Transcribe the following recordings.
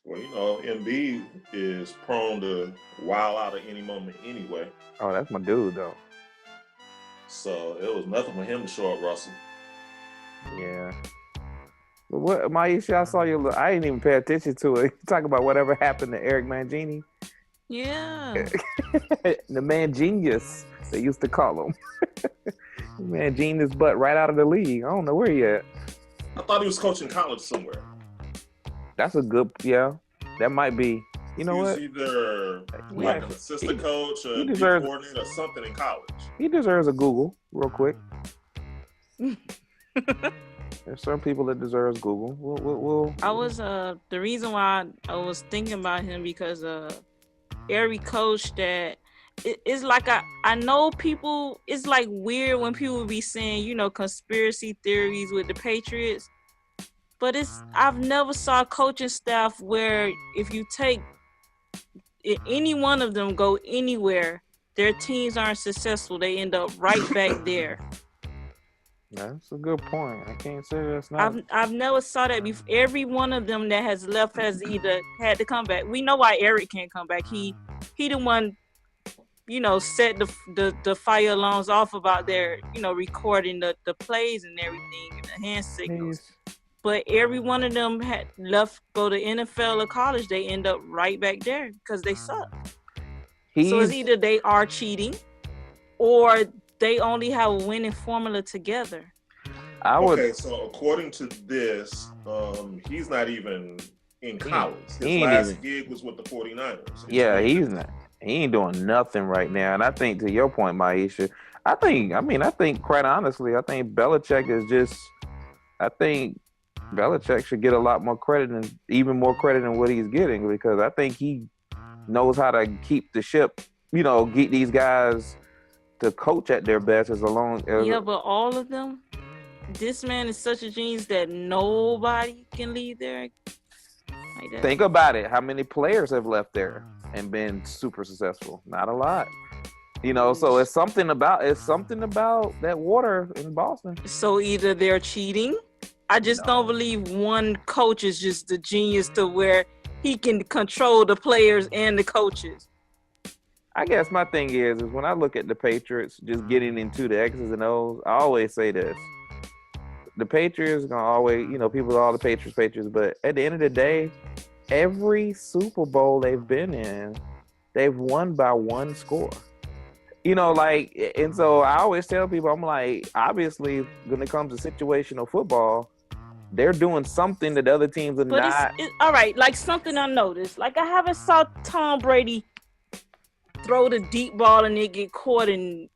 Well, Embiid is prone to wild out at any moment anyway. Oh, that's my dude though. So it was nothing for him to show up Russell. Yeah. But what, Maisha, I saw your. I didn't even pay attention to it. Talk about whatever happened to Eric Mangini, Yeah. the man genius they used to call him. Man, genius butt right out of the league. I don't know where he at. I thought he was coaching college somewhere. That's a good. Yeah, that might be. You know what? He's either like an assistant coach or D coordinator or something in college. He deserves a Google real quick. There's some people that deserves Google. We'll. I was the reason why I was thinking about him because every coach that it's like I know people. It's like weird when people be saying conspiracy theories with the Patriots, but I've never saw a coaching staff where if you take any one of them go anywhere, their teams aren't successful. They end up right back there. That's a good point. I can't say that's not. I've never saw that before. Every one of them that has left has either had to come back. We know why Eric can't come back. He the one, set the fire alarms off about their, recording the plays and everything and the hand signals. But every one of them had left, go to NFL or college, they end up right back there because they suck. So it's either they are cheating or they only have a winning formula together. Okay, so according to this, he's not even in college. His last gig was with the 49ers. Yeah, he's not. He ain't doing nothing right now. And I think, to your point, Maisha, I think quite honestly, I think Belichick is just, I think Belichick should get a lot more credit and even more credit than what he's getting, because I think he knows how to keep the ship, get these guys to coach at their best as long as. Yeah, but all of them, this man is such a genius that nobody can leave there like that. Think about it. How many players have left there and been super successful? Not a lot. So it's something about that water in Boston. So either they're cheating. I just don't believe one coach is just the genius to where he can control the players and the coaches. I guess my thing is when I look at the Patriots just getting into the X's and O's, I always say this. The Patriots gonna always, people are all the Patriots, but at the end of the day, every Super Bowl they've been in, they've won by one score. And so I always tell people, I'm like, obviously, when it comes to situational football, they're doing something that other teams are not. It's all right, like something I noticed. Like I haven't saw Tom Brady throw the deep ball and it get caught in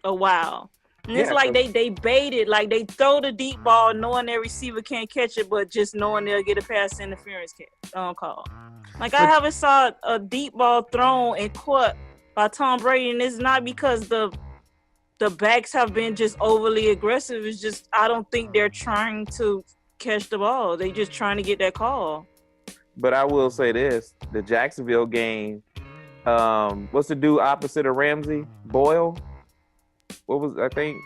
a while. And it's like they bait it, like they throw the deep ball knowing their receiver can't catch it, but just knowing they'll get a pass interference call. Like I haven't saw a deep ball thrown and caught by Tom Brady, and it's not because the backs have been just overly aggressive. It's just I don't think they're trying to catch the ball. They just trying to get that call. But I will say this: the Jacksonville game. What's the dude opposite of Ramsey? Boyle? What was I think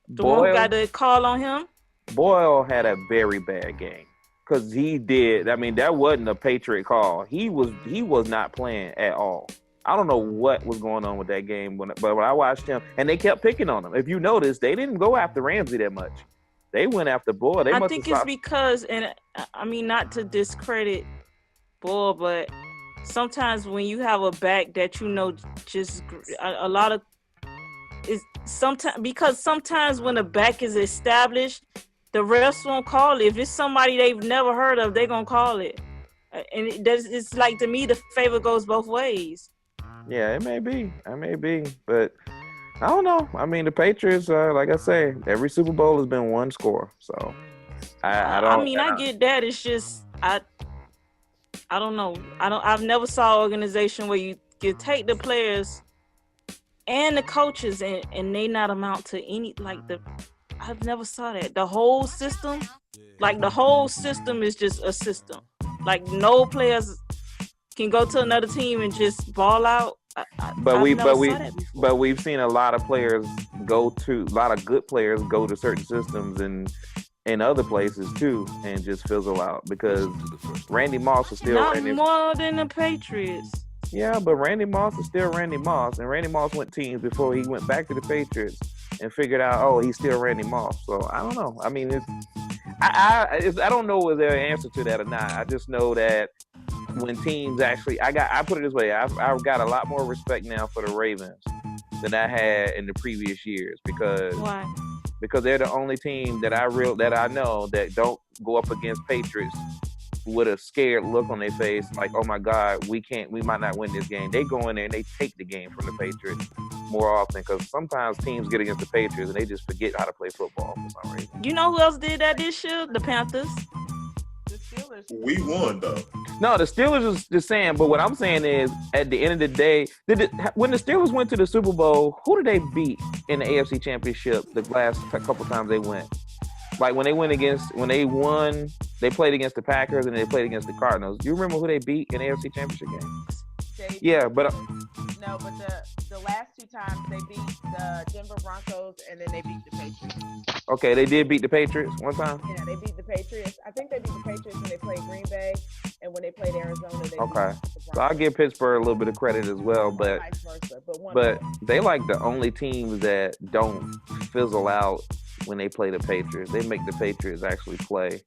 the one who got the call on him? Boyle had a very bad game. Because he did. I mean, that wasn't a Patriot call. He was not playing at all. I don't know what was going on with that game, but when I watched him, and they kept picking on him. If you notice, they didn't go after Ramsey that much. They went after Boyle. I think it's because, and I mean, not to discredit Boyle, but sometimes when you have a back that just a lot of is sometimes when a back is established, the refs won't call it. If it's somebody they've never heard of, they're gonna call it. And it's like, to me, the favor goes both ways. Yeah, it may be, but I don't know. I mean, the Patriots, like I say, every Super Bowl has been one score. So I get that. It's just I don't know. I've never saw an organization where you take the players and the coaches and they not amount to any, I've never saw that. The whole system is just a system. Like no players can go to another team and just ball out. But we've seen a lot of players a lot of good players go to certain systems and in other places too and just fizzle out because Randy Moss is still not more than the Patriots. Yeah, but Randy Moss is still Randy Moss, and Randy Moss went teams before he went back to the Patriots and figured out, oh, he's still Randy Moss. So I don't know. I mean, I don't know if there's an answer to that or not. I just know that when teams actually, I put it this way, I've got a lot more respect now for the Ravens than I had in the previous years because why? Because they're the only team that I know that don't go up against Patriots with a scared look on their face, like, oh my God, we might not win this game. They go in there and they take the game from the Patriots more often because sometimes teams get against the Patriots and they just forget how to play football for some reason. You know who else did that this year? The Panthers. The Steelers. We won though. No, the Steelers is just saying, but what I'm saying is, at the end of the day, when the Steelers went to the Super Bowl, who did they beat in the AFC Championship the last couple times they went? Like when they won, they played against the Packers and they played against the Cardinals. Do you remember who they beat in the AFC Championship game? Yeah, but no, but the last two times they beat the Denver Broncos and then they beat the Patriots. Okay, they did beat the Patriots one time? Yeah, they beat the Patriots. I think they beat the Patriots when they played Green Bay and when they played Arizona. They beat the Broncos. So I'll give Pittsburgh a little bit of credit as well, but vice versa, but they like the only teams that don't fizzle out when they play the Patriots. They make the Patriots actually play.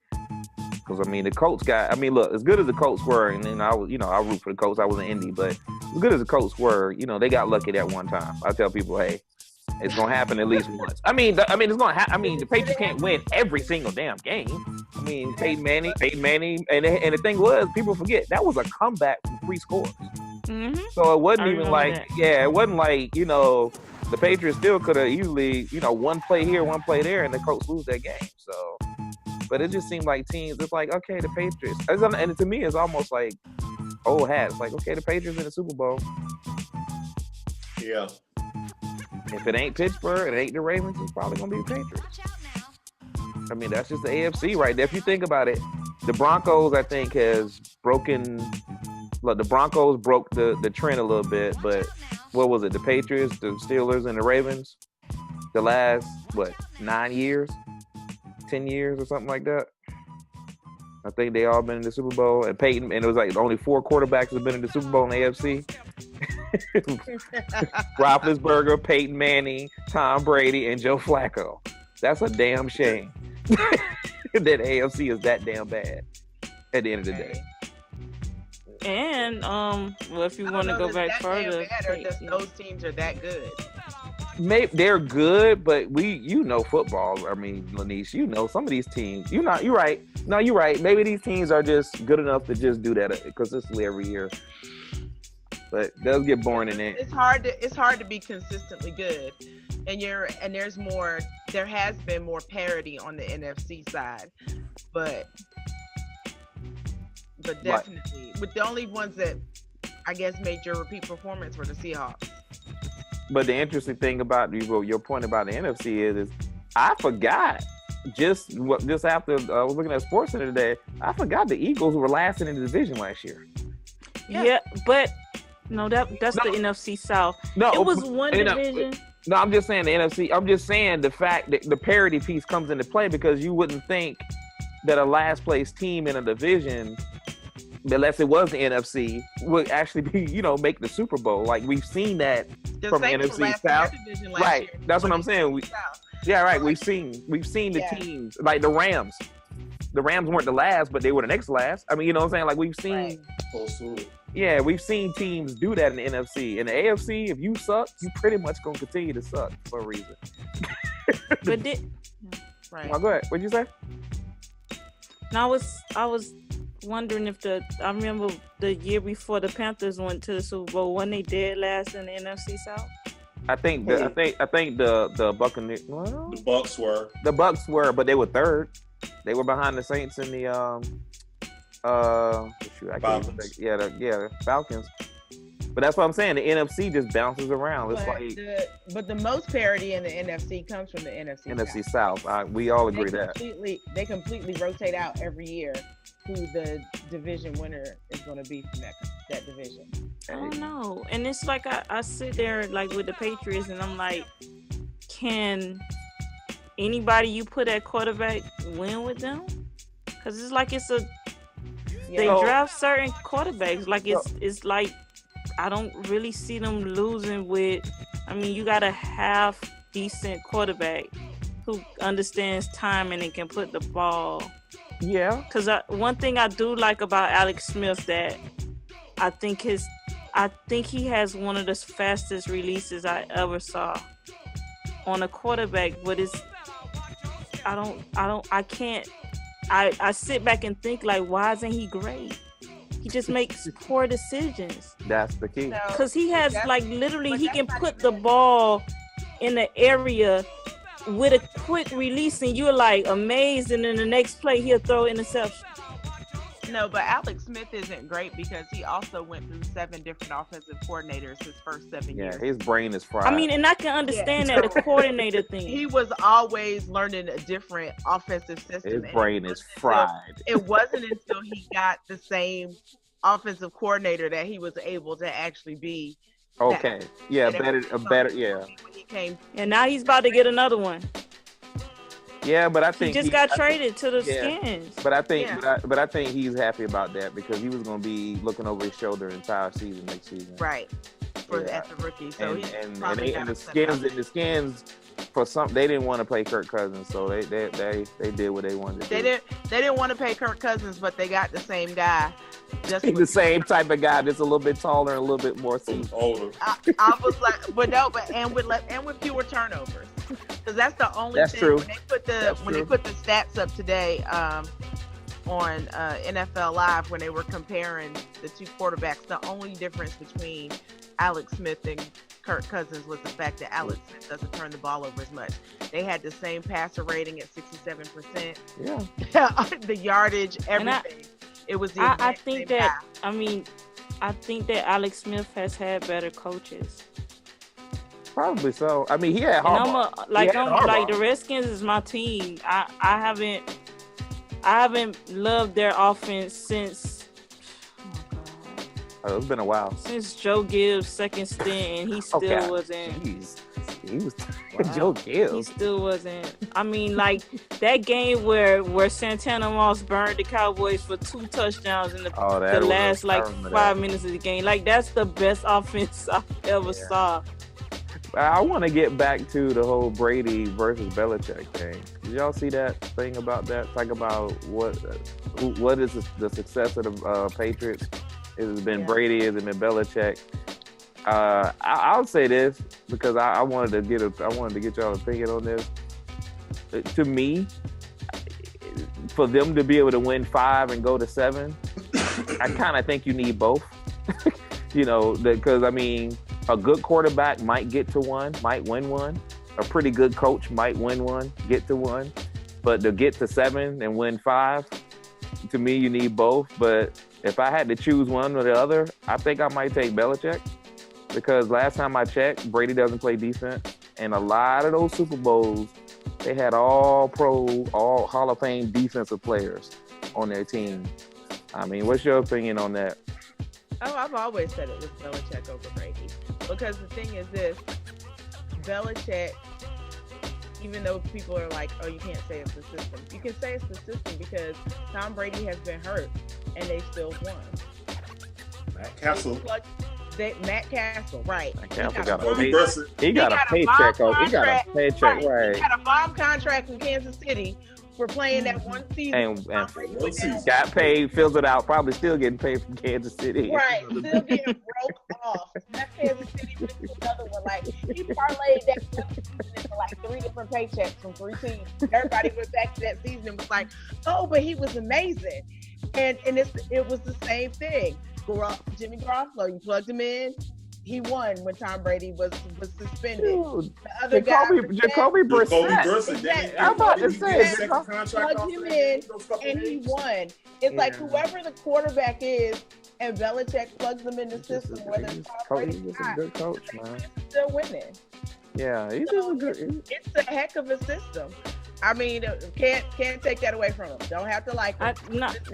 Because, I mean, the Colts look, as good as the Colts were, and then I root for the Colts. I was in Indy, but as good as the Colts were, they got lucky that one time. I tell people, hey, it's going to happen at least once. It's going to happen. The Patriots can't win every single damn game. Peyton Manning, and the thing was, people forget, that was a comeback from 3 scores. Mm-hmm. So it wasn't even like, it wasn't like, the Patriots still could have easily, one play here, one play there, and the Colts lose that game. So, but it just seemed like teams, it's like, okay, the Patriots. And to me, it's almost like old hats. Like, okay, the Patriots in the Super Bowl. Yeah. If it ain't Pittsburgh, it ain't the Ravens, it's probably going to be the Patriots. That's just the AFC right there. If you think about it, the Broncos, I think, has broken. Look, the Broncos broke the trend a little bit, but what was it? The Patriots, the Steelers, and the Ravens? The last, 9 years? 10 years or something like that? I think they all been in the Super Bowl. And it was like only 4 quarterbacks have been in the Super Bowl in the AFC. Roethlisberger, Peyton Manning, Tom Brady, and Joe Flacco. That's a damn shame that AFC is that damn bad at the end of the day. And if you want to go back further, those teams are that good. Maybe they're good, but football. Lanice, some of these teams. You're right. No, you're right. Maybe these teams are just good enough to just do that consistently every year. But they'll get boring in it. It's hard to be consistently good, there has been more parity on the NFC side, but definitely with the only ones that I guess made your repeat performance were the Seahawks. But the interesting thing about your point about the NFC is I forgot just after I was looking at SportsCenter today, I forgot the Eagles were last in the division last year. Yeah, but no, that's the NFC South. No, it was one division. No, I'm just saying the NFC. I'm just saying the fact that the parity piece comes into play because you wouldn't think that a last place team in a division, unless it was the NFC, would actually be, make the Super Bowl. Like we've seen that from the NFC South. Right. That's what I'm saying. We've seen the teams like the Rams. The Rams weren't the last, but they were the next last. You know what I'm saying? Like we've seen. Right. Yeah, we've seen teams do that in the NFC. In the AFC, if you suck, you pretty much gonna continue to suck for a reason. Right. Oh, go ahead. What'd you say? No, I was wondering if I remember the year before the Panthers went to the Super Bowl, when they dead last in the NFC South. I think the Buccaneers. Well, the Bucs were. The Bucs were, but they were third. They were behind the Saints in the Falcons. The Falcons. But that's what I'm saying. The NFC just bounces around. It's but the most parity in the NFC comes from the NFC South. We all agree they completely rotate out every year who the division winner is going to be from that division. I don't know. And it's like I sit there like with the Patriots and I'm like, can anybody you put at quarterback win with them? Because it's like they draft certain quarterbacks. Like it's like I don't really see them losing with. I mean, you got a half decent quarterback who understands timing and can put the ball. Yeah. Because one thing I do like about Alex Smith that I think he has one of the fastest releases I ever saw on a quarterback. But I sit back and think like, why isn't he great? He just makes poor decisions. That's the key. Because he has like literally he can put the ball in the area with a quick release and you're like amazed, and in the next play he'll throw an interception. No, but Alex Smith isn't great because he also went through 7 different offensive coordinators his first 7 years. Yeah, his brain is fried. I mean, and I can understand that the coordinator thing. He was always learning a different offensive system. His brain is fried. It wasn't until he got the same offensive coordinator that he was able to actually be. Okay. Yeah, better. Yeah. When he came, and now he's about to get another one. Yeah, but I think he just got traded to the Skins. But I think, but I think he's happy about that because he was going to be looking over his shoulder the entire season next season. Right. As a rookie, so and the Skins for some they didn't want to play Kirk Cousins, so they did what they wanted to do. They didn't want to pay Kirk Cousins, but they got the same guy. Just the same type of guy, just a little bit taller and a little bit more seasoned. Older. I was like, with fewer turnovers, because that's the only thing. True. When they put the stats up today on NFL Live, when they were comparing the two quarterbacks, the only difference between Alex Smith and Kirk Cousins was the fact that Alex Smith doesn't turn the ball over as much. They had the same passer rating at 67%. Yeah. The yardage, everything. It was the I think that guy. I think that Alex Smith has had better coaches. Probably so. I mean, he had Harbaugh. Like the Redskins is my team. I haven't loved their offense since. It's been a while. Since Joe Gibbs' second stint, and he still wasn't. Jeez. He was Joe Gibbs. He still wasn't. I mean, like that game where Santana Moss burned the Cowboys for 2 touchdowns in the last 5 minutes of the game. Like that's the best offense I ever saw. I want to get back to the whole Brady versus Belichick thing. Did y'all see that thing about that? Talk about what is the success of the Patriots? Has it been Brady? Has it been Belichick? I'll say this because I wanted to get y'all's opinion on this. To me, for them to be able to win 5 and go to 7, I kind of think you need both. Because I mean, a good quarterback might get to 1, might win 1. A pretty good coach might win 1, get to 1. But to get to 7 and win 5, to me, you need both. But if I had to choose one or the other, I think I might take Belichick. Because last time I checked, Brady doesn't play defense. And a lot of those Super Bowls, they had all pro, all Hall of Fame defensive players on their team. I mean, what's your opinion on that? Oh, I've always said it was Belichick over Brady. Because the thing is this, Belichick, even though people are like, oh, you can't say it's the system. You can say it's the system because Tom Brady has been hurt and they still won. Matt Castle. Matt Castle, right. Matt Castle got a paycheck. He got a paycheck, right. He got a bomb contract from Kansas City for playing that one season. And got paid, fills it out, probably still getting paid from Kansas City. Right, still getting broke off. That Kansas City went to another one. Like, he parlayed that one season into like 3 different paychecks from 3 teams. Everybody went back to that season and was like, oh, but he was amazing. And it was the same thing. Jimmy Garoppolo, you plugged him in, he won when Tom Brady was suspended. Dude, the other Jacoby Brissett. I'm about to say, plugged him in and he won. It's like whoever the quarterback is, and Belichick plugs them in the system. Whether it's Tom Brady he's a good coach, man. Still winning. Yeah, he's a good. It's a heck of a system. I mean, can't take that away from him. Don't have to like him.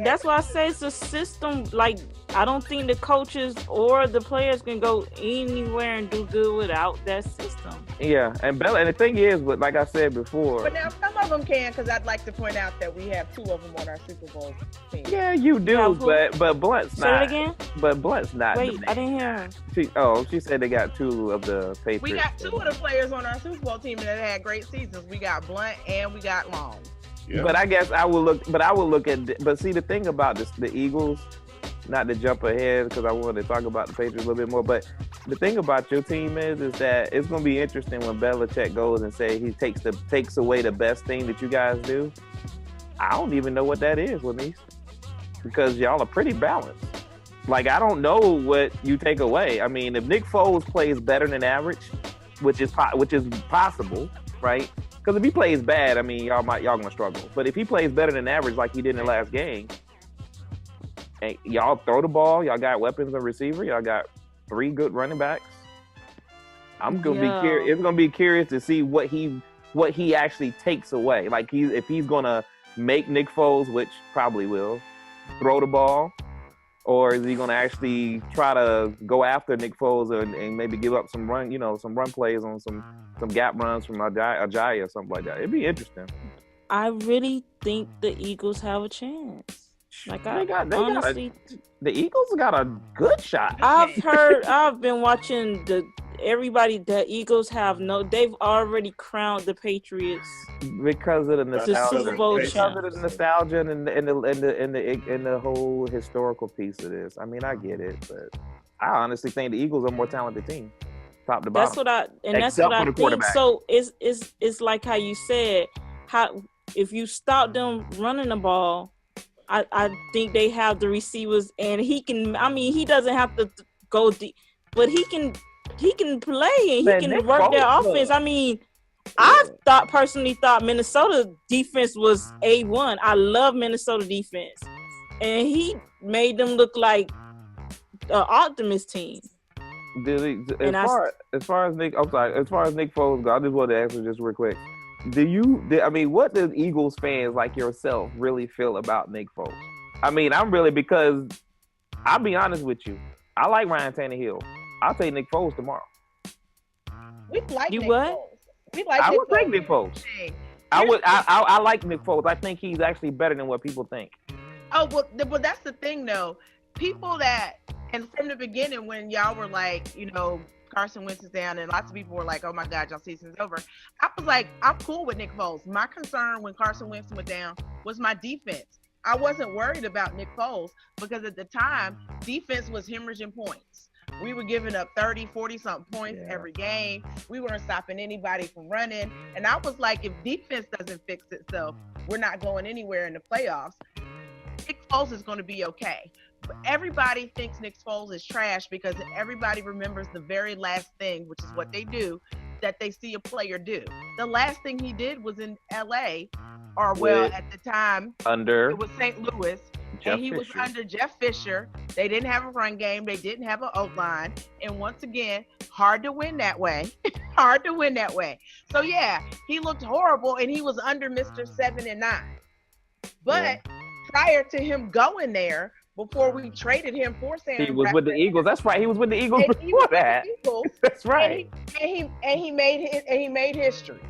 That's why I say it's a system. Like, I don't think the coaches or the players can go anywhere and do good without that system. them. Yeah, and the thing is, but like I said before. But now some of them can, because I'd like to point out that we have 2 of them on our Super Bowl team. Yeah, you do, but Blunt's Say not. it again? But Blunt's not. Wait, I didn't hear her. She said they got 2 of the Patriots. We got 2 of the players on our Super Bowl team that had great seasons. We got Blunt and we got Long. Yeah. But I guess I would look at. But see, the thing about the Eagles, not to jump ahead because I wanted to talk about the Patriots a little bit more. But the thing about your team is that it's going to be interesting when Belichick goes and say he takes away the best thing that you guys do. I don't even know what that is, Lenise, because y'all are pretty balanced. Like, I don't know what you take away. I mean, if Nick Foles plays better than average, which is possible, right? Because if he plays bad, I mean, y'all gonna struggle. But if he plays better than average, like he did in the last game, and y'all throw the ball, y'all got weapons of receiver, y'all got 3 good running backs. I'm gonna be curious. It's gonna be curious to see what he actually takes away. Like if he's gonna make Nick Foles, which probably will, throw the ball, or is he gonna actually try to go after Nick Foles and maybe give up some run plays on some gap runs from Ajayi or something like that? It'd be interesting. I really think the Eagles have a chance. Like honestly, the Eagles got a good shot. I've been watching the Eagles they've already crowned the Patriots because of the nostalgia, Super Bowl because of the nostalgia and the whole historical piece of this. I mean, I get it, but I honestly think the Eagles are a more talented team, top to bottom. That's what I think. So it's like how you said, if you stop them running the ball, I think they have the receivers, and he can. I mean, he doesn't have to go deep, but he can play and he can work their offense. I mean, I personally thought Minnesota defense was A1. I love Minnesota defense, and he made them look like an optimist team. As far as Nick Foles goes, I just wanted to ask you just real quick. What do Eagles fans like yourself really feel about Nick Foles? I mean, because I'll be honest with you. I like Ryan Tannehill. I'll take Nick Foles tomorrow. We like you Nick what? Foles. We like. I would take Nick Foles. I like Nick Foles. I think he's actually better than what people think. Oh, but that's the thing, though. People and from the beginning, when y'all were like, Carson Wentz is down, and lots of people were like, "Oh my God, y'all season's over." I was like, "I'm cool with Nick Foles." My concern when Carson Wentz went down was my defense. I wasn't worried about Nick Foles because at the time, defense was hemorrhaging points. We were giving up 30, 40-something points every game. We weren't stopping anybody from running. And I was like, if defense doesn't fix itself, we're not going anywhere in the playoffs. Nick Foles is going to be okay. But everybody thinks Nick Foles is trash because everybody remembers the very last thing, which is what they do, that they see a player do. The last thing he did was in LA, at the time, it was St. Louis. Was under Jeff Fisher. They didn't have a run game. They didn't have an O-line. And once again, hard to win that way. So, yeah, he looked horrible, and he was under Mr. 7-9. But prior to him going there, before we traded him for Sam He was with the Eagles. That's right. He was with the Eagles before that. That's right. And he made history.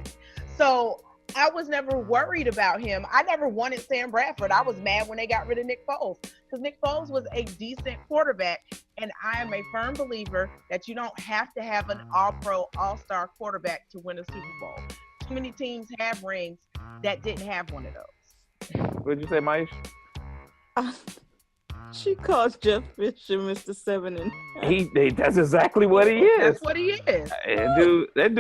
So I was never worried about him. I never wanted Sam Bradford. I was mad when they got rid of Nick Foles because Nick Foles was a decent quarterback, and I am a firm believer that you don't have to have an all-pro, all-star quarterback to win a Super Bowl. Too many teams have rings that didn't have one of those. What did you say, Maish? She calls Jeff Fisher Mr. 7 and that's exactly what he is. That's what he is.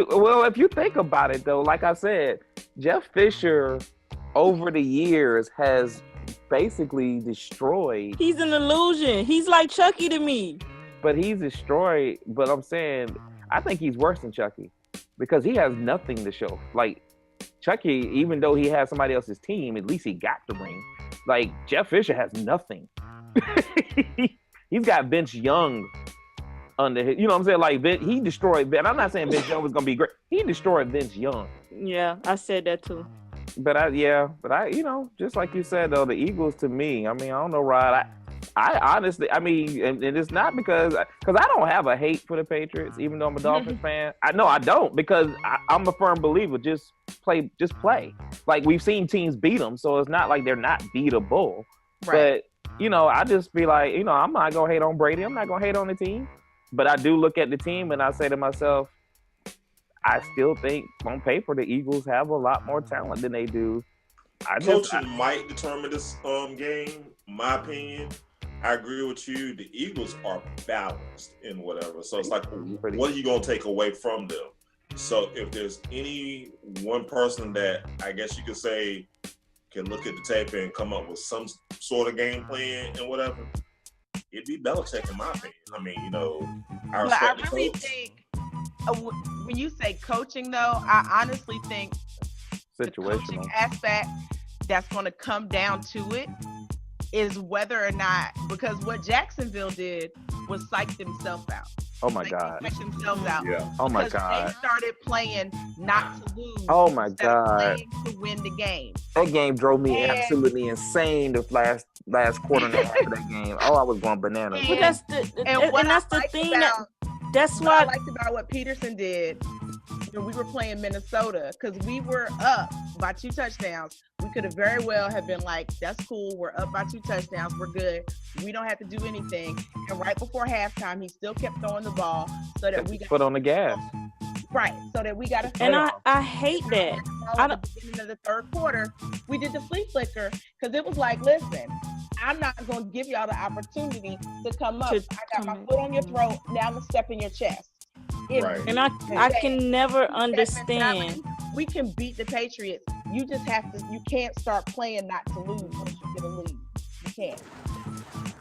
Well, if you think about it, though, like I said, Jeff Fisher over the years has basically destroyed. He's an illusion. He's like Chucky to me. But he's destroyed. But I'm saying, I think he's worse than Chucky because he has nothing to show. Like Chucky, even though he has somebody else's team, at least he got the ring. Like Jeff Fisher has nothing. He's got Vince Young under his, you know what I'm saying? Like he destroyed Vince. I'm not saying Vince Young was gonna be great. He destroyed Vince Young. Yeah, I said that too. But I, just like you said though, the Eagles to me, I mean, I don't know, Rod. I honestly, I mean, and it's not because I don't have a hate for the Patriots, even though I'm a Dolphins fan. I don't because I'm a firm believer. Just play. Like we've seen teams beat them, so it's not like they're not beatable. Right. But I just be like, I'm not gonna hate on Brady. I'm not gonna hate on the team. But I do look at the team and I say to myself, I still think on paper the Eagles have a lot more talent than they do. Coaching might determine this game. My opinion, I agree with you. The Eagles are balanced in whatever. So it's like, what are you gonna take away from them? So if there's any one person that I guess you could say can look at the tape and come up with some sort of game plan and whatever, it'd be Belichick in my opinion. I mean, I respect the coach. Think when you say coaching, though, I honestly think the coaching aspect that's going to come down to it is whether or not, because what Jacksonville did was psych themselves out. Oh my God! Psych themselves out. Yeah. Oh my God! They started playing not to lose. Oh my God! Playing to win the game. That game drove me absolutely insane. The last quarter and a half of that game. Oh, I was going bananas. But that's the thing. That's what I liked about what Peterson did when we were playing Minnesota, because we were up by 2 touchdowns. We could have very well have been like, that's cool. We're up by 2 touchdowns. We're good. We don't have to do anything. And right before halftime, he still kept throwing the ball so that we got put on the gas. Right. So that we got to. And I hate that. At the beginning of the third quarter, we did the flea flicker because it was like, listen, I'm not going to give y'all the opportunity to come up. I got my foot on your throat. Now I'm going to step in your chest. Right. And I can never understand. We can beat the Patriots. You just have to. You can't start playing not to lose once you get a lead. You can't.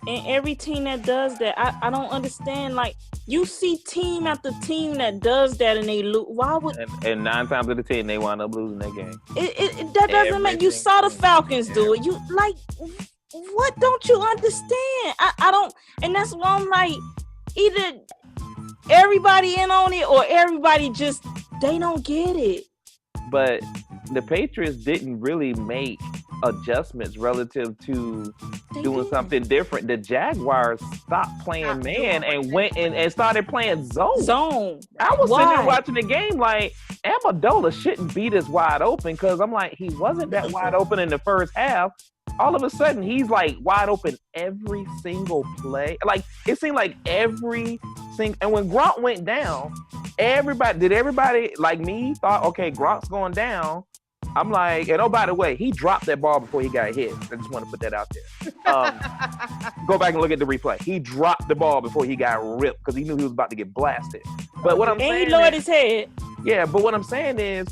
And every team that does that, I don't understand. Like, you see team after team that does that and they lose. Why would? And 9 times out of 10 they wind up losing that game. That doesn't make. You saw the Falcons do it. You like, what don't you understand? I don't. And that's why I'm like, either everybody in on it or everybody just they don't get it. But the Patriots didn't really make adjustments relative to doing something different. The Jaguars stopped playing man and went and started playing zone. I was sitting there watching the game like, Amendola shouldn't be this wide open, because I'm like, he wasn't that wide open in the first half. All of a sudden, he's like wide open every single play. Like, it seemed like every single. And when Gronk went down, everybody like me thought, okay, Gronk's going down. I'm like, and oh, by the way, he dropped that ball before he got hit. I just want to put that out there. Go back and look at the replay. He dropped the ball before he got ripped because he knew he was about to get blasted. But what I'm saying, he lowered his head. Yeah, but what I'm saying is,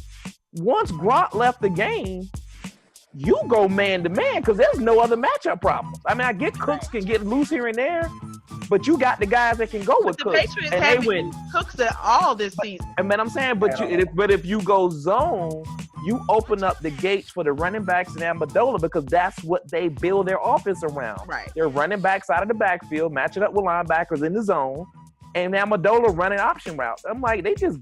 once Gronk left the game, you go man to man because there's no other matchup problems. I mean, I get Cooks can get loose here and there, but you got the guys that can go with Cooks. Patriots and they win Cooks at all this season. And man, I'm saying, but if you go zone, you open up the gates for the running backs and Amendola, because that's what they build their offense around. Right. They're running backs out of the backfield, matching up with linebackers in the zone, and Amendola running option routes. I'm like, they just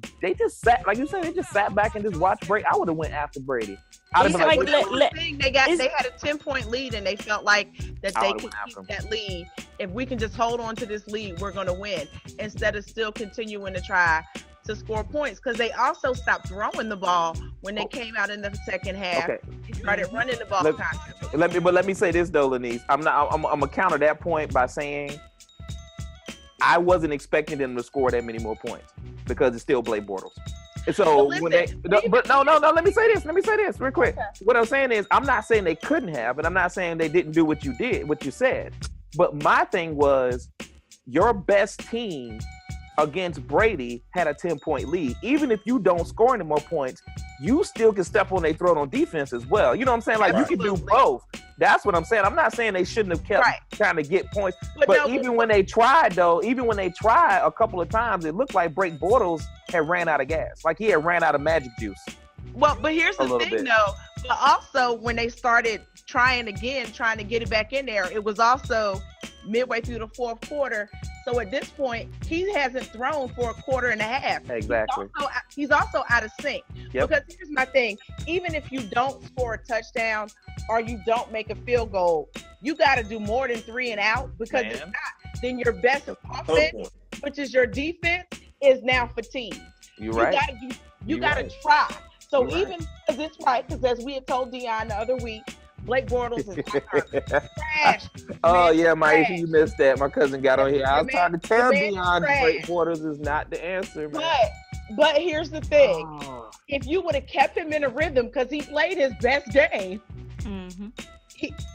sat, like you said, they just sat back and just watched Brady. I would have went after Brady. They had a 10-point lead, and they felt like that they could keep that lead. If we can just hold on to this lead, we're going to win, instead of still continuing to try to score points, because they also stopped throwing the ball when they came out in the second half. Okay. They started running the ball constantly. Let me say this though, Lenise. I'm gonna counter that point by saying I wasn't expecting them to score that many more points because it's still Blake Bortles. So let me say this real quick. Okay. What I'm saying is, I'm not saying they couldn't have, and I'm not saying they didn't do what you said. But my thing was, your best team against Brady had a 10-point lead. Even if you don't score any more points, you still can step on their throat on defense as well. You know what I'm saying? Like, you can do both. That's what I'm saying. I'm not saying they shouldn't have kept trying to get points. But when they tried a couple of times, it looked like Blake Bortles had ran out of gas. Like he had ran out of magic juice. Well, but here's the thing, though. But also, when they started trying to get it back in there, it was also midway through the fourth quarter. So at this point, he hasn't thrown for a quarter and a half. Exactly. He's also out of sync. Yep. Because here's my thing. Even if you don't score a touchdown or you don't make a field goal, you got to do more than 3 and out, because if not, then your best offense, which is your defense, is now fatigued. You right. You got to try. So even because it's right, because as we had told Dion the other week, Blake Bortles is trash. Oh, yeah, Mike, you missed that. My cousin got on here. I was trying to tell Dion Blake Bortles is not the answer, man. But here's the thing. If you would have kept him in a rhythm, because he played his best game,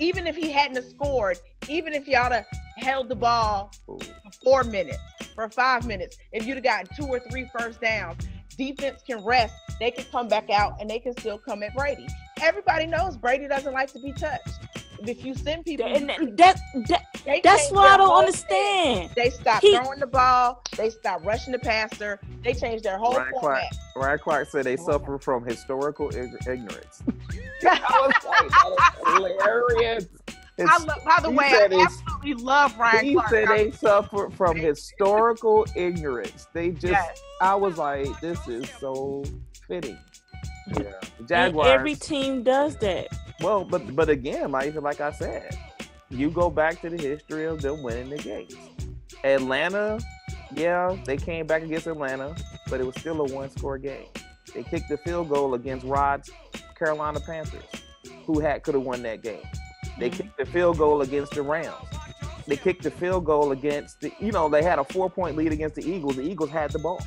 even if he hadn't have scored, even if y'all have held the ball for 4 minutes, for 5 minutes, if you'd have gotten 2 or 3 first downs, defense can rest. They can come back out and they can still come at Brady. Everybody knows Brady doesn't like to be touched. If you send people, that's why I don't understand. They stop throwing the ball. They stop rushing the passer. They change their whole format. Ryan Clark said they suffer from historical ignorance. I was like, that is hilarious. By the way, I absolutely love Ryan Clark. He said they suffer from historical ignorance. They just, I was like, this is so fitting. Yeah, the Jaguars. And every team does that. Well, but again, like I said, you go back to the history of them winning the games. Atlanta, they came back against Atlanta, but it was still a 1-score game. They kicked the field goal against Rod's Carolina Panthers, who could have won that game. They kicked the field goal against the Rams. They kicked the field goal against they had a 4-point lead against the Eagles. The Eagles had the ball.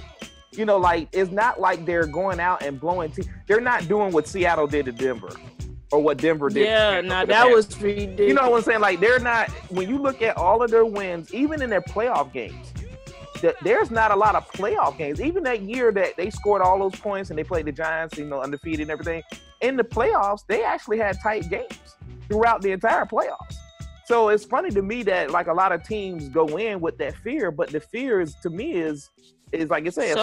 It's not like they're going out and blowing they're not doing what Seattle did to Denver or what Denver did. Yeah, that was ridiculous. You know what I'm saying? Like, they're not, when you look at all of their wins, even in their playoff games, there's not a lot of playoff games. Even that year that they scored all those points and they played the Giants, undefeated and everything, in the playoffs, they actually had tight games throughout the entire playoffs. So it's funny to me that, like, a lot of teams go in with that fear, but the fear is, to me, is like I said,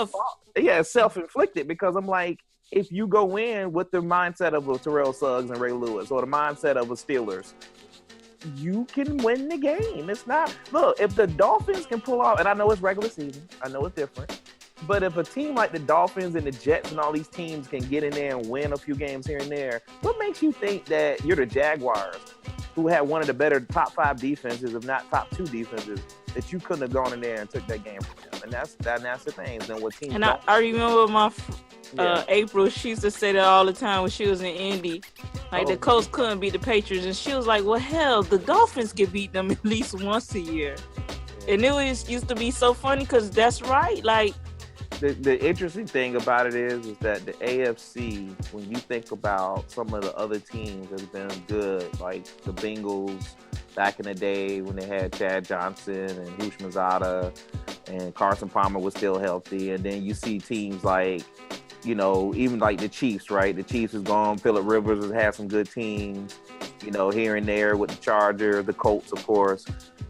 it's self-inflicted, because I'm like, if you go in with the mindset of a Terrell Suggs and Ray Lewis, or the mindset of a Steelers, you can win the game. It's not, look, if the Dolphins can pull off, and I know it's regular season, I know it's different, but if a team like the Dolphins and the Jets and all these teams can get in there and win a few games here and there, what makes you think that you're the Jaguars, who had one of the better top 5 defenses, if not top 2 defenses, that you couldn't have gone in there and took that game from them? And that's the thing. Then what teams? And I remember my April, she used to say that all the time when she was in Indy. Like, the coach couldn't beat the Patriots, and she was like, "Well, hell, the Dolphins can beat them at least once a year." And it used to be so funny, because that's right. Like, the interesting thing about it is that the AFC, when you think about some of the other teams that's been good, like the Bengals back in the day when they had Chad Johnson and Hoosh Mazada and Carson Palmer was still healthy, and then you see teams like, even like the Chiefs, right? The Chiefs is gone. Phillip Rivers has had some good teams, here and there with the Chargers, the Colts, of course.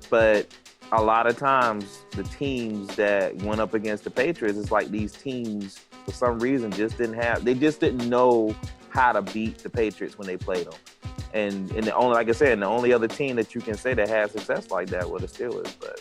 But a lot of times the teams that went up against the Patriots, it's like these teams, for some reason, just didn't know how to beat the Patriots when they played them. And the only, like I said, the only other team that you can say that had success like that were the Steelers. But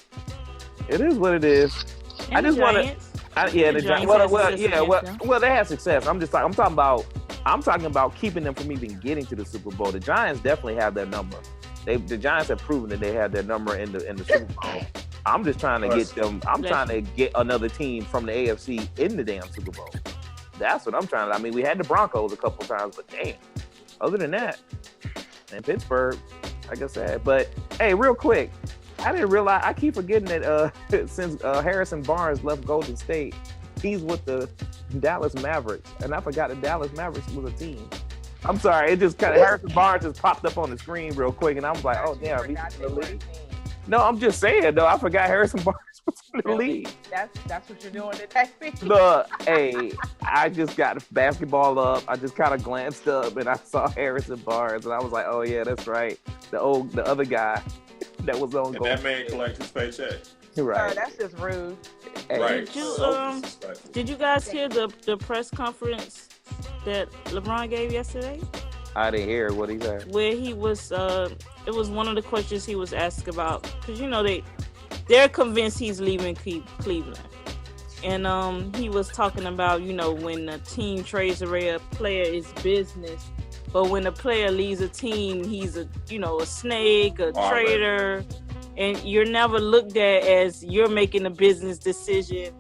it is what it is. And I just want to. The Giants. Well, they had success. I'm talking about keeping them from even getting to the Super Bowl. The Giants definitely have their number. The Giants have proven that they have their number in the Super Bowl. I'm just trying to get them. I'm trying to get another team from the AFC in the damn Super Bowl. That's what I'm trying to. I mean, we had the Broncos a couple times, but damn. Other than that, and Pittsburgh, like I said. But hey, real quick, I didn't realize. I keep forgetting that since Harrison Barnes left Golden State, he's with the Dallas Mavericks, and I forgot the Dallas Mavericks was a team. I'm sorry, it just kind of Harrison Barnes just popped up on the screen real quick, and I was like, oh damn, he's in the league. No, I'm just saying though, I forgot Harrison Barnes was in the league. That's what you're doing today. Look, hey, I just got the basketball up. I just kind of glanced up and I saw Harrison Barnes, and I was like, oh yeah, that's right. The other guy that was on. And that man collects his paycheck. Right. That's just rude. Hey. Right. Did you guys hear the press conference that LeBron gave yesterday? I didn't hear what he said. Where he was one of the questions he was asked about, because they're convinced he's leaving Cleveland, and he was talking about when a team trades away a player, it's business, but when a player leaves a team, he's a snake, a traitor, and you're never looked at as you're making a business decision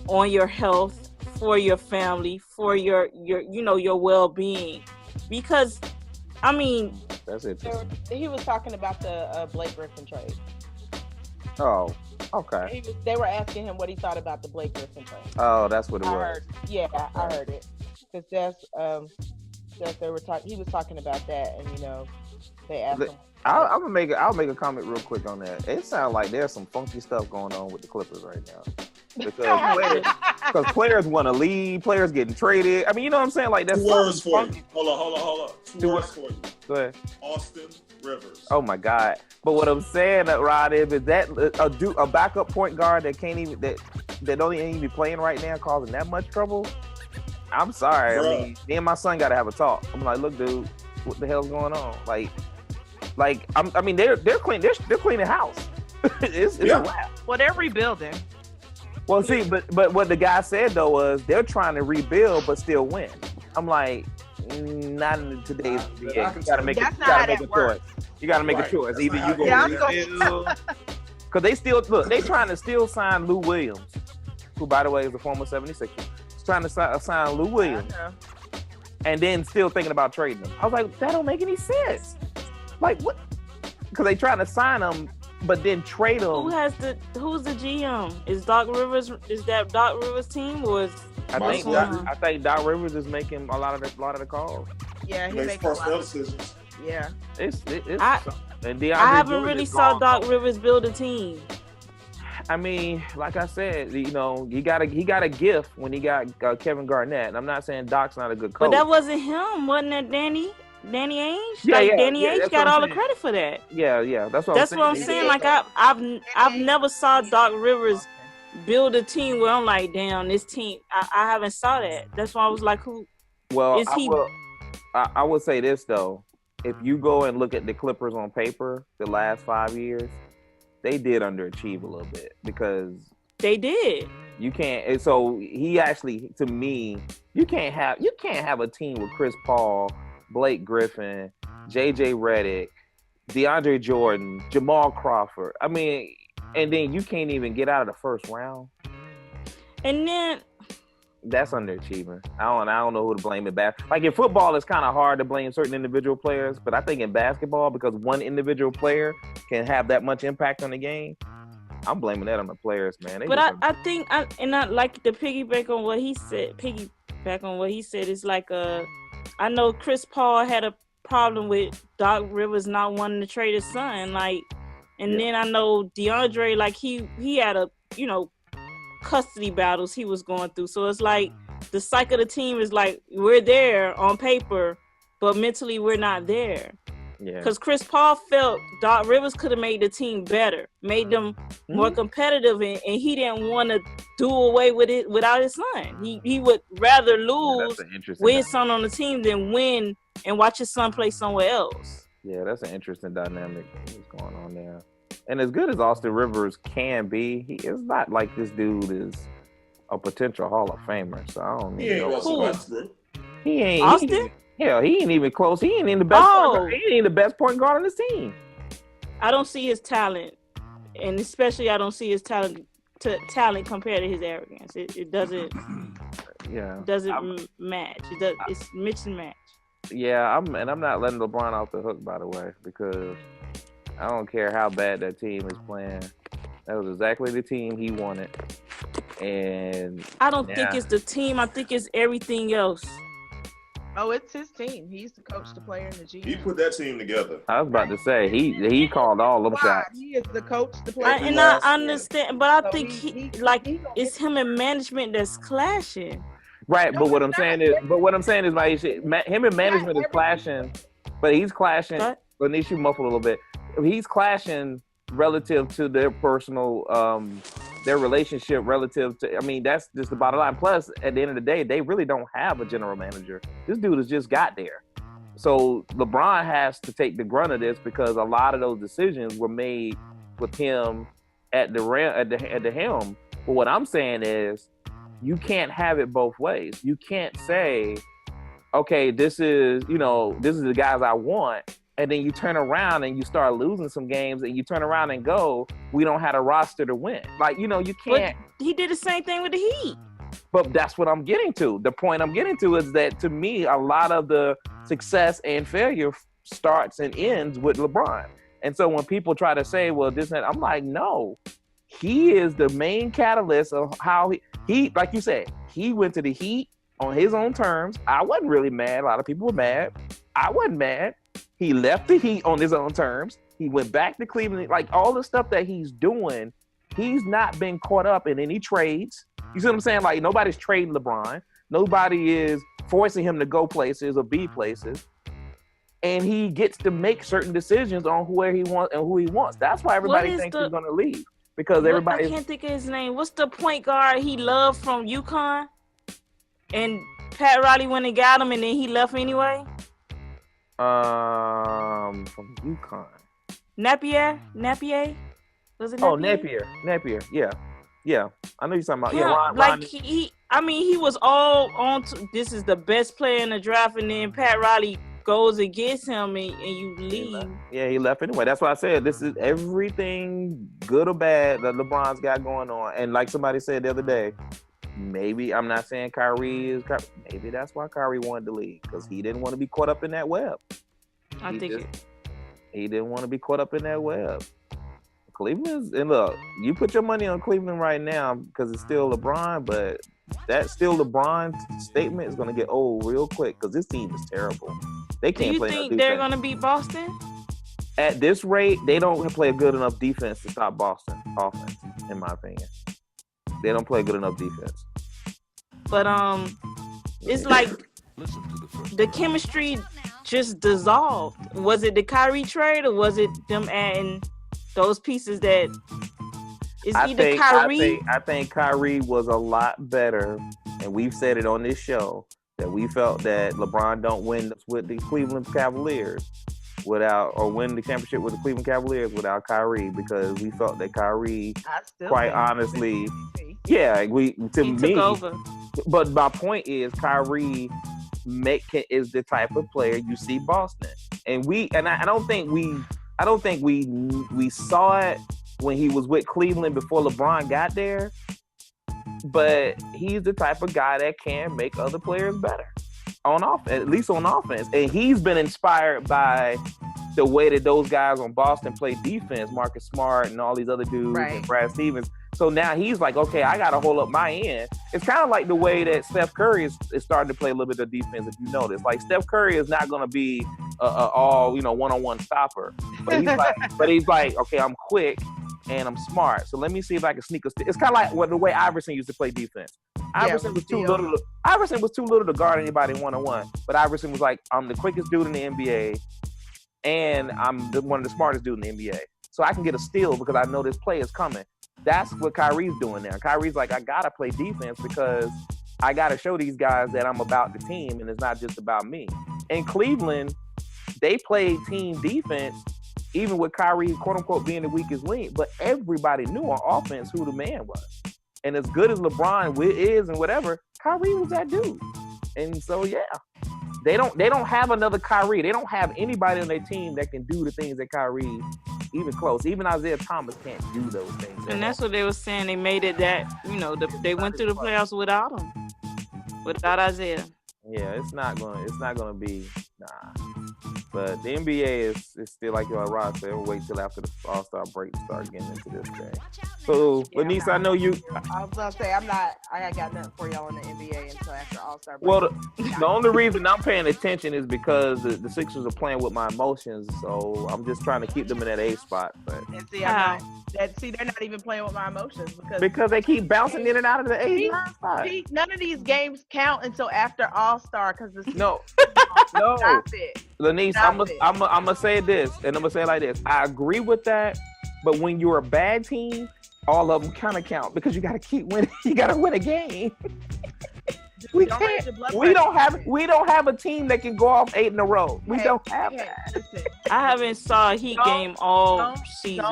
on your health, for your family, for your well-being, because that's interesting. He was talking about the Blake Griffin trade. Oh, okay. They were asking him what he thought about the Blake Griffin trade. Oh, that's what it was. I heard it, because they were talking. He was talking about that, and they asked him. I'll make a comment real quick on that. It sounds like there's some funky stuff going on with the Clippers right now. Because players want to leave, players getting traded. I mean, you know what I'm saying? Like, that's 2 words for you. Hold on. 2 words for you. Go ahead. Austin Rivers. Oh my God! But what I'm saying, Rod, is that a backup point guard that can't even that don't even be playing right now, causing that much trouble. I'm sorry. Bruh. I mean, me and my son got to have a talk. I'm like, look, dude, what the hell's going on? They're cleaning house. it's a wrap. Well, they're rebuilding. Well, see, but what the guy said though was they're trying to rebuild but still win. I'm like, not in today's NBA. You gotta make a choice. You gotta make a choice. Either you go rebuild, because they trying to still sign Lou Williams, who by the way is a former 76er. He's trying to sign Lou Williams, and then still thinking about trading him. I was like, that don't make any sense. Like what? Because they trying to sign him, but then trade him. Who's the GM? Is Doc Rivers? Is that Doc Rivers' team, or is I think Doc Rivers is making a lot of the calls. Yeah, he makes personnel decisions. Yeah, and I haven't really saw Doc Rivers build a team. I mean, like I said, he got a gift when he got Kevin Garnett. And I'm not saying Doc's not a good coach, but that wasn't him, wasn't it? Danny Ainge? Danny Ainge got all the credit for that. Yeah. That's what I'm saying. Like I've never saw Doc Rivers build a team where I'm like, damn, this team. I haven't saw that. That's why I was like, who? Well, is he? I will say this though: if you go and look at the Clippers on paper, the last 5 years, they did underachieve a little bit because they did. You can't. So he actually, to me, you can't have a team with Chris Paul, Blake Griffin, JJ Redick, DeAndre Jordan, Jamal Crawford. I mean, and then you can't even get out of the first round. And then that's underachieving. I don't know who to blame it back. Like in football, it's kind of hard to blame certain individual players, but I think in basketball, because one individual player can have that much impact on the game, I'm blaming that on the players, man. But I think I like to piggyback on what he said. It's like I know Chris Paul had a problem with Doc Rivers not wanting to trade his son, then I know DeAndre, like he had a custody battles he was going through. So it's like the psyche of the team is like we're there on paper, but mentally we're not there. Yeah. Because Chris Paul felt Doc Rivers could have made the team better, made them more competitive, and he didn't want to do away with it without his son. He would rather lose with his son on the team than win and watch his son play somewhere else. Yeah, that's an interesting dynamic that's going on there. And as good as Austin Rivers can be, he is not like this dude is a potential Hall of Famer. So I don't know. He ain't Austin? He ain't even close. He ain't in the best. He ain't the best point guard on his team. I don't see his talent, and especially I don't see his talent compared to his arrogance. It doesn't. Yeah. Doesn't match. It's mix and match. Yeah, I'm not letting LeBron off the hook, by the way, because I don't care how bad that team is playing. That was exactly the team he wanted. And I don't think it's the team. I think it's everything else. Oh, it's his team. He's the coach, the player, and the GM. He put that team together. I was about to say he called all them shots. He is the coach, the player. And I understand, but I think it's him and management that's clashing. Right, but what I'm saying is, like, him and management is clashing, but he's clashing. But needs you muffle a little bit. He's clashing relative to their personal, their relationship relative to. I mean, that's just the bottom line. Plus, at the end of the day, they really don't have a general manager. This dude has just got there, So LeBron has to take the grunt of this because a lot of those decisions were made with him at the helm. But what I'm saying is, you can't have it both ways. You can't say, okay, this is the guys I want, and then you turn around and you start losing some games, and you turn around and go, we don't have a roster to win. Like, you can't. But he did the same thing with the Heat. But that's what I'm getting to. The point I'm getting to is that, to me, a lot of the success and failure starts and ends with LeBron. And so when people try to say, well, this and that, I'm like, no. He is the main catalyst of how he, like you said, he went to the Heat on his own terms. I wasn't really mad. A lot of people were mad. I wasn't mad. He left the Heat on his own terms. He went back to Cleveland. Like, all the stuff that he's doing, he's not been caught up in any trades. You see what I'm saying? Like, nobody's trading LeBron. Nobody is forcing him to go places or be places. And he gets to make certain decisions on where he wants and who he wants. That's why everybody thinks he's going to leave. Because everybody... I can't think of his name. What's the point guard he loved from UConn? And Pat Riley went and got him, and then he left anyway? From UConn. Napier? Was it Napier? Oh, Napier. Yeah. I know you're talking about. Yeah, Ron. He was all on. This is the best player in the draft, and then Pat Riley goes and gets him, and you leave. Yeah, he left anyway. That's why I said this is everything, good or bad, that LeBron's got going on. And like somebody said the other day, maybe, I'm not saying Kyrie, maybe that's why Kyrie wanted to leave, because he didn't want to be caught up in that web. He didn't want to be caught up in that web. Cleveland's, and look, you put your money on Cleveland right now because it's still LeBron, but that still LeBron statement is going to get old real quick because this team is terrible. They can't play. Do you think they're going to beat Boston? At this rate, they don't play a good enough defense to stop Boston offense, in my opinion. They don't play good enough defense. But it's like the chemistry just dissolved. Was it the Kyrie trade, or was it them adding those pieces that is either Kyrie? I think Kyrie was a lot better, and we've said it on this show that we felt that LeBron don't win with the Cleveland Cavaliers win the championship with the Cleveland Cavaliers without Kyrie, because we felt that Kyrie, quite honestly, took over. But my point is, Kyrie is the type of player you see Boston, I don't think we saw it when he was with Cleveland before LeBron got there, but he's the type of guy that can make other players better on offense, at least on offense. And he's been inspired by the way that those guys on Boston play defense, Marcus Smart and all these other dudes, right, and Brad Stevens. So now he's like, okay, I got to hold up my end. It's kind of like the way that Steph Curry is starting to play a little bit of defense, if you notice. Like, Steph Curry is not going to be all one-on-one stopper. But he's like, okay, I'm quick and I'm smart. So let me see if I can sneak a stick. It's kind of like the way Iverson used to play defense. Iverson was too little to guard anybody one-on-one. But Iverson was like, I'm the quickest dude in the NBA, and I'm one of the smartest dudes in the NBA. So I can get a steal because I know this play is coming. That's what Kyrie's doing now. Kyrie's like, I got to play defense because I got to show these guys that I'm about the team and it's not just about me. In Cleveland, they played team defense, even with Kyrie, quote-unquote, being the weakest link. But everybody knew on offense who the man was. And as good as LeBron is and whatever, Kyrie was that dude. And so, yeah, they don't have another Kyrie. They don't have anybody on their team that can do the things that Kyrie, even close. Even Isaiah Thomas can't do those things. And that's what they were saying. They made it that, they went through the playoffs without him, without Isaiah. Yeah, it's not gonna be, But the NBA is still, like your Rod said, we'll wait till after the All-Star break to start getting into this thing. So, Lenise, I know you. I was gonna say I got nothing for y'all in the NBA until after All-Star break. Well, the only reason I'm paying attention is because the Sixers are playing with my emotions, so I'm just trying to keep them in that A spot. But they're not even playing with my emotions because they keep bouncing in and out of the A spot. None of these games count until after All-Star because no. Stop it. Lenise, I'm gonna say this, and I'm gonna say it like this. I agree with that, but when you're a bad team, all of them kind of count because you got to keep winning. You got to win a game. We Don't can't. raise your blood We pressure. don't have a team that can go off 8 in a row. We Hey, don't have hey, that. listen, I haven't saw a Heat game all season.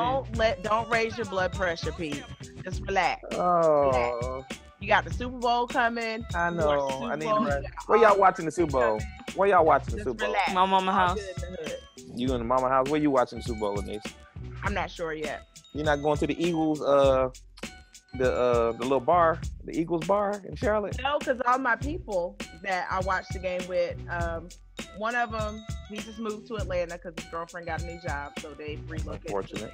Don't raise your blood pressure, Pete. Just relax. Oh, You got the Super Bowl coming. I You know. watch the Super I need Bowl, to you rest. got Where y'all all- watching the Super Bowl? Where y'all watching the Just Super Bowl? relax. My mama All house. good in the hood. You in the mama house? Where you watching the Super Bowl, Denise? I'm not sure yet. You're not going to the Eagles, the little bar, the Eagles bar in Charlotte? No, because all my people that I watched the game with, one of them, he just moved to Atlanta because his girlfriend got a new job, so they relocated. Unfortunate.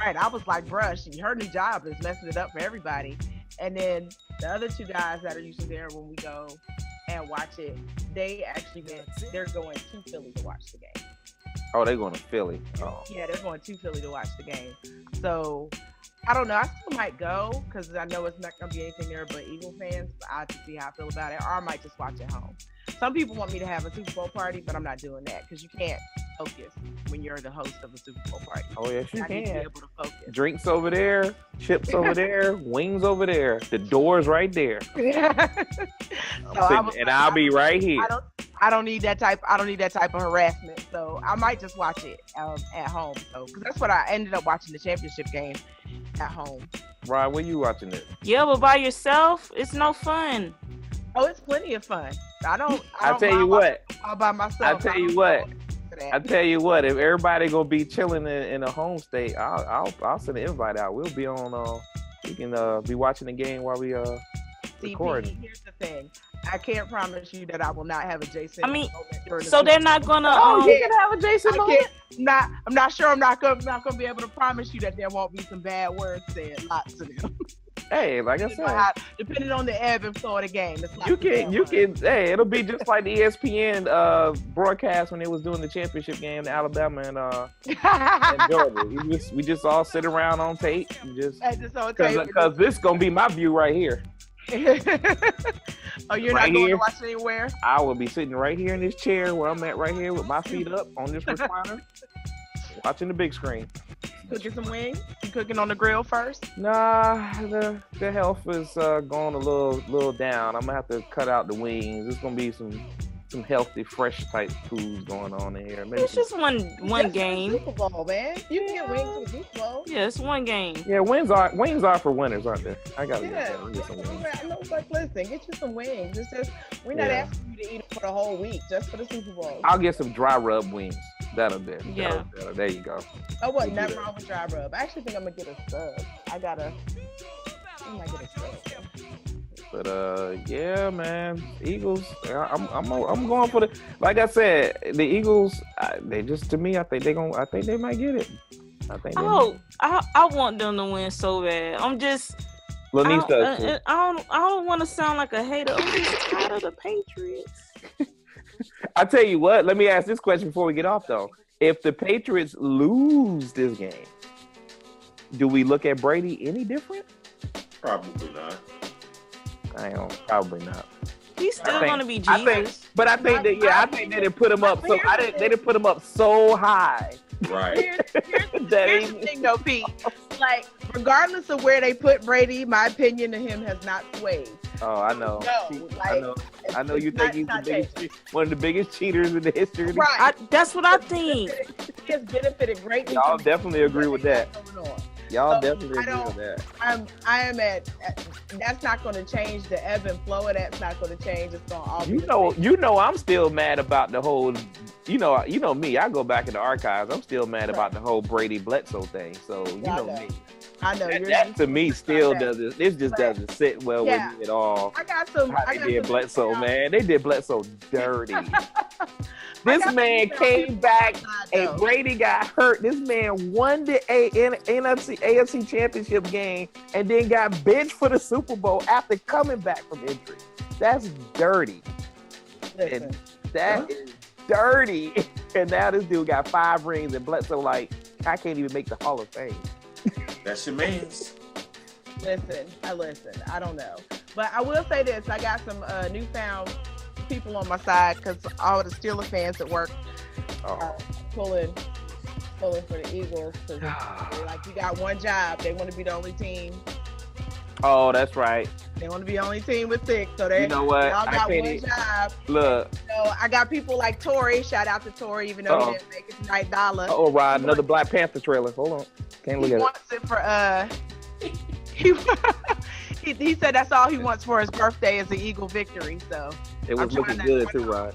Right, I was like, bruh, her new job is messing it up for everybody. And then the other two guys that are usually there when we go and watch it, they're going to Philly to watch the game. Oh, they're going to Philly. Oh. Yeah, they're going to Philly to watch the game. So I don't know. I still might go because I know it's not going to be anything there but Eagle fans. But I have to see how I feel about it. Or I might just watch at home. Some people want me to have a Super Bowl party, but I'm not doing that because you can't focus when you're the host of a Super Bowl party. Oh, yes, you I need to be can. able to focus. Drinks over there, chips over there, wings over there. The door's right there. I'll be right here. I don't need that type of harassment. So I might just watch it at home. So because that's what I ended up watching the championship game at home. Ryan, where you watching it? Yeah, but by yourself, it's no fun. Oh, it's plenty of fun. I don't tell you what. All by myself. I tell you what. If everybody gonna be chilling in a home state, I'll send an invite out. We'll be on. We can be watching the game while we record. Here's the thing. I can't promise you that I will not have a Jason. So they're not gonna. You can have a Jason moment. I'm not sure. I'm not gonna be able to promise you that there won't be some bad words said. Lots of them. Hey, like I said, depending on the ebb and flow of the game, you can. Hey, it'll be just like the ESPN broadcast when they was doing the championship game in Alabama and Georgia. We just all sit around on tape, because this gonna be my view right here. Oh, you're right not going here, to watch anywhere? I will be sitting right here in this chair where I'm at right here with my feet up on this recliner, watching the big screen. Cooking some wings? You cooking on the grill first? Nah, the health is going a little down. I'm gonna have to cut out the wings. There's gonna be some healthy, fresh type foods going on in here. Maybe it's just one game. Super Bowl, man. You can get wings for the Super Bowl. Yeah, it's one game. Yeah, wings are for winners, aren't they? I gotta get some wings. I know, like, listen, get you some wings. It's just we're not asking you to eat it for the whole week, just for the Super Bowl. I'll get some dry rub wings. That'll do. Yeah. There you go. Oh, what? Nothing wrong with dry rub. I actually think I'm gonna get a sub. I might get a sub. But yeah, man, Eagles. I'm going for the. Like I said, the Eagles. They just, to me, I think they might get it. I want them to win so bad. I'm just. Lenise I don't want to sound like a hater. I'm just tired of the Patriots. I tell you what. Let me ask this question before we get off, though. If the Patriots lose this game, do we look at Brady any different? Probably not. Probably not. He's still gonna be Jesus. I think they didn't put him up. They didn't put him up so high. Right. Here's the thing, though, Pete. Like, regardless of where they put Brady, my opinion of him has not swayed. Oh, I know. No, like, I know. You think he's one of the biggest cheaters in the history of the right. That's what I think. He has benefited greatly. Y'all definitely agree with that. Y'all definitely agree with that. I am at that's not going to change the ebb and flow of that's not going to change. It's going to all be I'm still mad about the whole, you know me, I go back in the archives. I'm still mad about the whole Brady Bledsoe thing. So, you know me. I know. That to me still doesn't, it just doesn't sit well with me at all. I got some. How they did Bledsoe, man. They did Bledsoe dirty. This man came back and Brady got hurt. This man won the AFC Championship game and then got benched for the Super Bowl after coming back from injury. That's dirty. Listen. And that is dirty. And now this dude got 5 rings and Bledsoe like, I can't even make the Hall of Fame. That's your man's. Listen. I don't know. But I will say this. I got some newfound people on my side because all the Steelers fans at work are pulling for the Eagles. Like, you got one job. They want to be the only team. Oh, that's right. They want to be only team with 6, so they You know what? all got one it. job. Look. So I got people like Tori. Shout out to Tori, even though he didn't make it tonight. Dollar. Oh, Rod, another Black Panther trailer. Hold on, can't look at it. He wants it for he said that's all he wants for his birthday is the Eagle victory. So it was looking good too, Rod.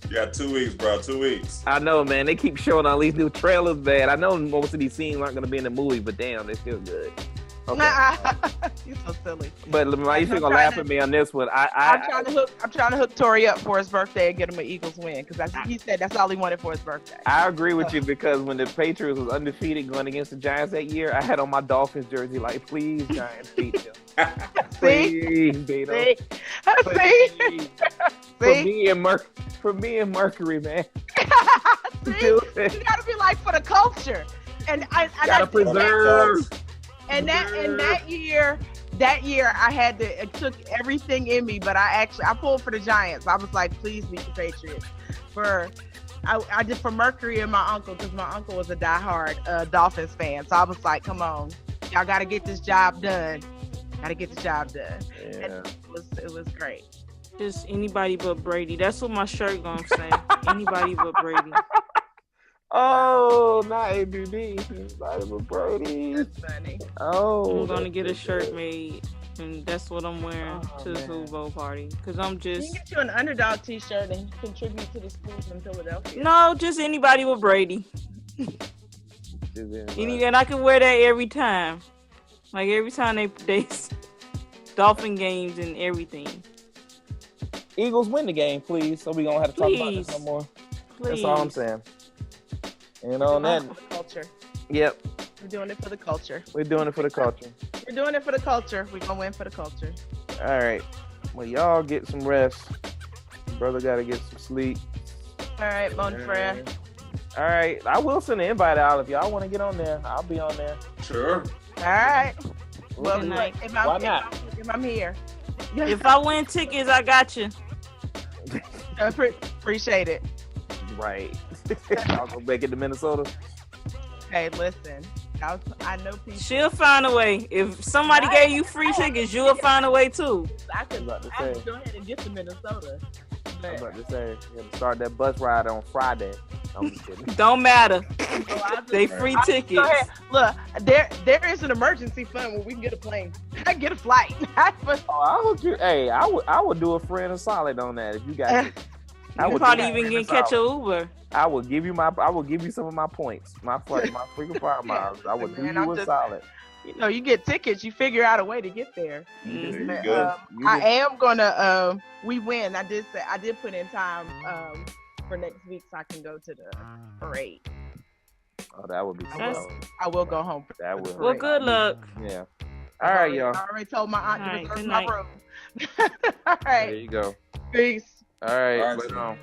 You got 2 weeks, bro. 2 weeks. I know, man. They keep showing all these new trailers, man. I know most of these scenes aren't going to be in the movie, but damn, they feel good. Okay. You're so silly. But Maisha gonna laugh at me on this one. I'm trying to hook Tori up for his birthday and get him an Eagles win because he said that's all he wanted for his birthday. I agree with you because when the Patriots was undefeated going against the Giants that year, I had on my Dolphins jersey like, please, Giants, beat them. Please, beat them. See? For me and Mercury, man. See? You gotta be like for the culture, and I gotta preserve. And that year I had to. It took everything in me, but I pulled for the Giants. I was like, please beat the Patriots. I did for Mercury and my uncle because my uncle was a diehard Dolphins fan. So I was like, come on, y'all got to get this job done. Got to get the job done. Yeah. And it was great. Just anybody but Brady. That's what my shirt gonna say. Anybody but Brady. Oh, not ABB. Anybody but Brady. That's funny. Oh, I'm gonna get a shirt made, and that's what I'm wearing to the Super Bowl party. Cause I'm just. You can get you an underdog T-shirt and contribute to the schools in Philadelphia. No, just anybody with Brady. And I can wear that every time. Like every time they Dolphin games and everything. Eagles win the game, please. So we don't have to talk about this no more. Please. That's all I'm saying. And on that, for the culture. Yep. We're doing it for the culture. We're doing it for the culture. We're doing it for the culture. We're gonna win for the culture. All right. Well, y'all get some rest. Brother got to get some sleep. All right, mon frere. All right. I will send an invite out if y'all want to get on there. I'll be on there. Sure. All right. Well, Good look, night. Why not? If I'm here. If I win tickets, I got you. Appreciate it. Right. Y'all go back into Minnesota. Hey, listen. I know people. She'll find a way. If somebody gave you free tickets, you'll find a way too. I could go ahead and get to Minnesota. I was about to say, you have to start that bus ride on Friday. I'm just kidding. Don't matter. They free tickets. Look, there is an emergency fund where we can get a plane. I get a flight. I would do a friend a solid on that if you got it. I would probably even get catch a Uber. I will give you some of my points, my freaking fire miles. I would do you a solid. You know, you get tickets, you figure out a way to get there. Mm-hmm. I am gonna we win. I did put in time for next week so I can go to the parade. Oh, that would be so. I will go home. That would. Well, good luck. Yeah. All right, y'all. I already told my aunt to reserve my room. All right. There you go. Peace. All right. All right, later on.